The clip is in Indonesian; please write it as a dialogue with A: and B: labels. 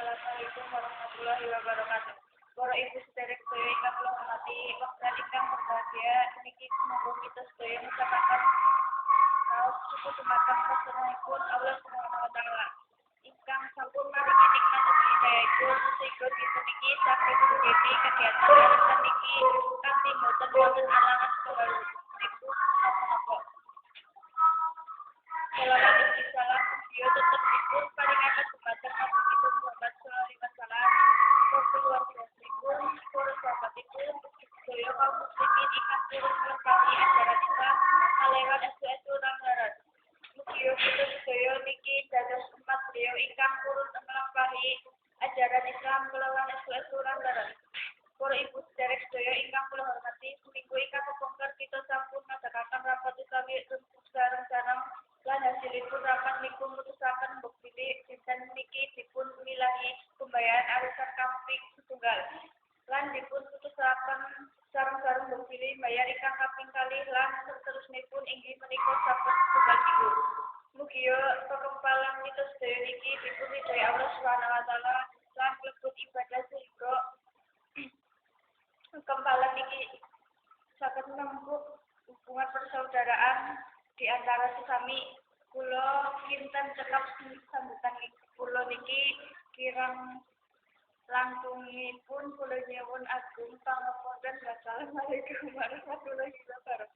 A: Assalamualaikum warahmatullahi wabarakatuh. Para ibu sederek sedaya ingkang kula hormati, wekdal ingkang berbahagia niki semoga kita sedaya ngucapaken syukur dumateng Rasulullah Allah Subhanahu wa taala. Ingkang sampun maringi nikmat hidayahipun sehingga kita niki saged ngugemi kegiatan warisan niki kanthi boten wonten alangan setunggal niku napa. Selawat dan salam beliau tetap dipun paringaken dumateng Nabi Muhammad sallallahu alaihi wasallam, keluarga dipun, para sahabatipun, sedaya kaum muslimin ingkang turut nglebani ajaran Islam kalewan estu-estu ramlaran. Mugia kita sedaya niki dados umat beliau ingkang turut nglampahi ajaran Islam kalewan estu-estu ramlaran. Para ibu sederek sedaya ingkang kula hormati, seminggu ingkang kepungkur kita sampun ngadakaken rapat utawi sareng-sareng lan hasilipun rapat niku mutusaken bukti dinten niki dipun milahi pembayaran arisan kaping setunggal lan dipun putusaken sareng-sareng bukti bayar ingkang kaping kalih lan saterusipun inggih menika saben setunggal minggu. Mugia pekempalan kita sedaya niki dipun ridhoi Allah Subhanahu wa taala lan mlebet ibadah sehingga kempalan niki saged nempuh hubungan persaudaraan di antara sesami. Kula kinten cekap sambutan kula niki kirang langkungipun kula nyuwun agung pangapunten. Wassalamualaikum warahmatullahi wabarakatuh.